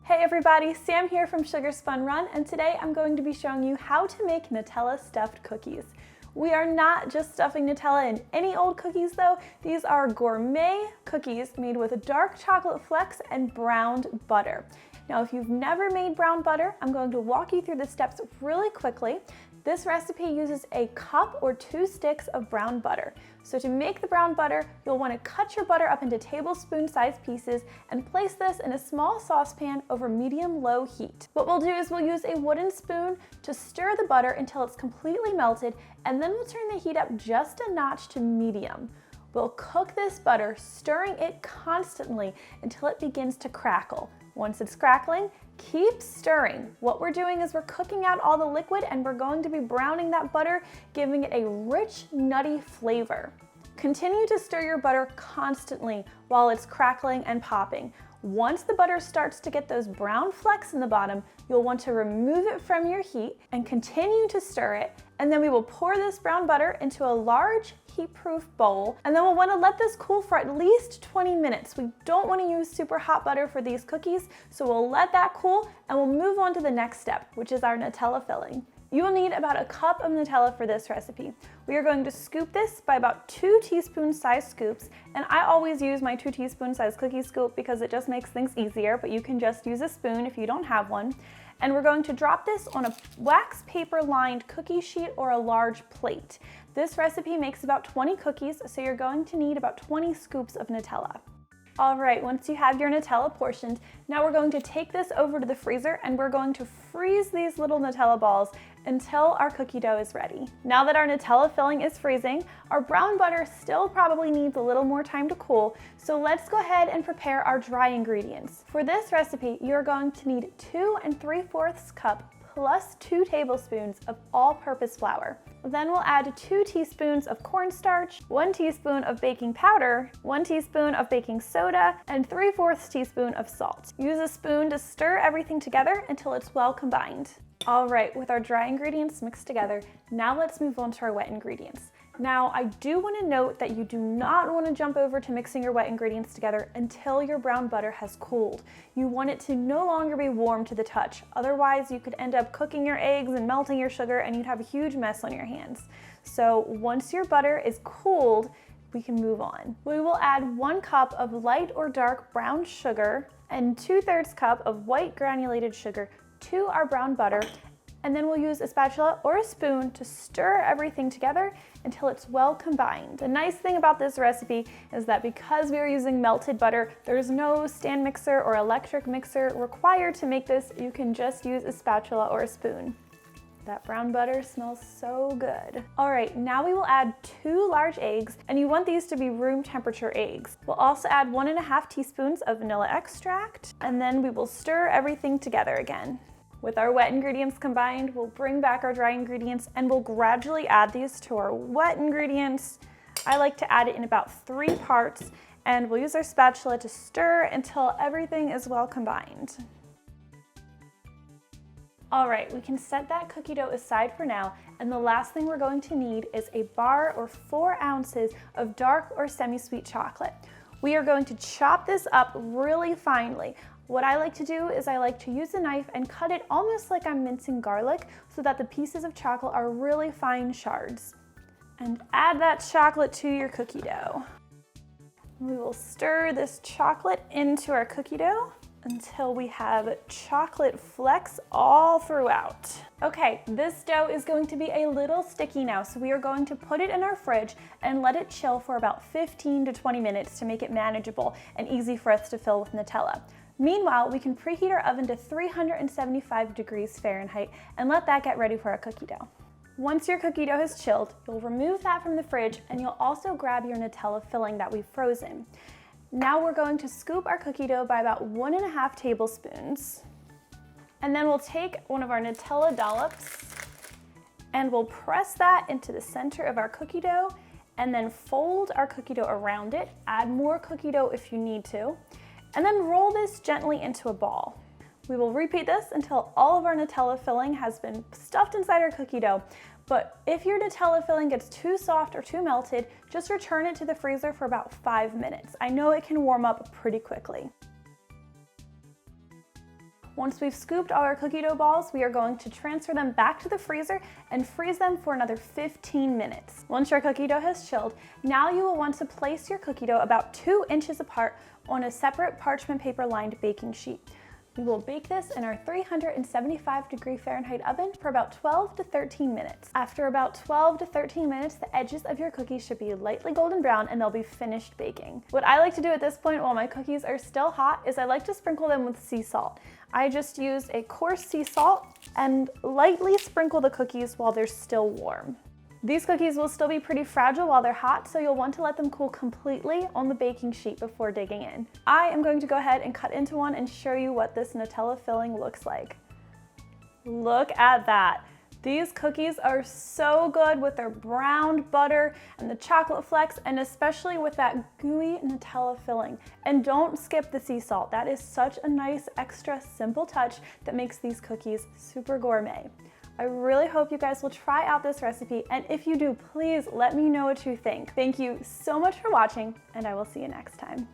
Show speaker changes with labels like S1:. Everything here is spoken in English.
S1: Hey everybody, Sam here from Sugar's Fun Run, and today I'm going to be showing you how to make Nutella stuffed cookies. We are not just stuffing Nutella in any old cookies though. These are gourmet cookies made with dark chocolate flecks and browned butter. Now if you've never made brown butter, I'm going to walk you through the steps really quickly. This recipe uses a cup or 2 sticks of brown butter. So to make the brown butter, you'll want to cut your butter up into tablespoon-sized pieces and place this in a small saucepan over medium-low heat. What we'll do is we'll use a wooden spoon to stir the butter until it's completely melted, and then we'll turn the heat up just a notch to medium. We'll cook this butter, stirring it constantly until it begins to crackle. Once it's crackling, keep stirring. What we're doing is we're cooking out all the liquid and we're going to be browning that butter, giving it a rich, nutty flavor. Continue to stir your butter constantly while it's crackling and popping. Once the butter starts to get those brown flecks in the bottom, you'll want to remove it from your heat and continue to stir it. And then we will pour this brown butter into a large heat-proof bowl, and then we'll want to let this cool for at least 20 minutes. We don't want to use super hot butter for these cookies, so we'll let that cool and we'll move on to the next step, which is our Nutella filling. You will need about a cup of Nutella for this recipe. We are going to scoop this by about 2 teaspoon-sized scoops, and I always use my 2 teaspoon-sized cookie scoop because it just makes things easier, but you can just use a spoon if you don't have one. And we're going to drop this on a wax paper lined cookie sheet or a large plate. This recipe makes about 20 cookies, so you're going to need about 20 scoops of Nutella. All right, once you have your Nutella portioned, now we're going to take this over to the freezer and we're going to freeze these little Nutella balls until our cookie dough is ready. Now that our Nutella filling is freezing, our brown butter still probably needs a little more time to cool, so let's go ahead and prepare our dry ingredients. For this recipe, you're going to need 2 3/4 cup plus 2 tablespoons of all-purpose flour. Then we'll add 2 teaspoons of cornstarch, 1 teaspoon of baking powder, 1 teaspoon of baking soda, and 3/4 teaspoon of salt. Use a spoon to stir everything together until it's well combined. All right, with our dry ingredients mixed together, now let's move on to our wet ingredients. Now, I do want to note that you do not want to jump over to mixing your wet ingredients together until your brown butter has cooled. You want it to no longer be warm to the touch. Otherwise, you could end up cooking your eggs and melting your sugar and you'd have a huge mess on your hands. So once your butter is cooled, we can move on. We will add 1 cup of light or dark brown sugar and 2/3 cup of white granulated sugar to our brown butter, and then we'll use a spatula or a spoon to stir everything together until it's well combined. The nice thing about this recipe is that because we are using melted butter, there's no stand mixer or electric mixer required to make this. You can just use a spatula or a spoon. That brown butter smells so good. All right, now we will add 2 large eggs, and you want these to be room temperature eggs. We'll also add 1½ teaspoons of vanilla extract, and then we will stir everything together again. With our wet ingredients combined, we'll bring back our dry ingredients and we'll gradually add these to our wet ingredients. I like to add it in about 3 parts, and we'll use our spatula to stir until everything is well combined. All right, we can set that cookie dough aside for now, and the last thing we're going to need is a bar or 4 ounces of dark or semi-sweet chocolate. We are going to chop this up really finely. What I like to do is I like to use a knife and cut it almost like I'm mincing garlic so that the pieces of chocolate are really fine shards. And add that chocolate to your cookie dough. We will stir this chocolate into our cookie dough until we have chocolate flecks all throughout. Okay, this dough is going to be a little sticky now, so we are going to put it in our fridge and let it chill for about 15 to 20 minutes to make it manageable and easy for us to fill with Nutella. Meanwhile, we can preheat our oven to 375 degrees Fahrenheit and let that get ready for our cookie dough. Once your cookie dough has chilled, you'll remove that from the fridge and you'll also grab your Nutella filling that we've frozen. Now we're going to scoop our cookie dough by about 1½ tablespoons. And then we'll take one of our Nutella dollops and we'll press that into the center of our cookie dough and then fold our cookie dough around it. Add more cookie dough if you need to. And then roll this gently into a ball. We will repeat this until all of our Nutella filling has been stuffed inside our cookie dough. But if your Nutella filling gets too soft or too melted, just return it to the freezer for about 5 minutes. I know it can warm up pretty quickly. Once we've scooped all our cookie dough balls, we are going to transfer them back to the freezer and freeze them for another 15 minutes. Once your cookie dough has chilled, now you will want to place your cookie dough about 2 inches apart on a separate parchment paper lined baking sheet. We will bake this in our 375° Fahrenheit oven for about 12 to 13 minutes. After about 12 to 13 minutes, the edges of your cookies should be lightly golden brown and they'll be finished baking. What I like to do at this point while my cookies are still hot is I like to sprinkle them with sea salt. I just used a coarse sea salt and lightly sprinkle the cookies while they're still warm. These cookies will still be pretty fragile while they're hot, so you'll want to let them cool completely on the baking sheet before digging in. I am going to go ahead and cut into one and show you what this Nutella filling looks like. Look at that. These cookies are so good with their browned butter and the chocolate flecks, and especially with that gooey Nutella filling. And don't skip the sea salt. That is such a nice, extra simple touch that makes these cookies super gourmet. I really hope you guys will try out this recipe, and if you do, please let me know what you think. Thank you so much for watching, and I will see you next time.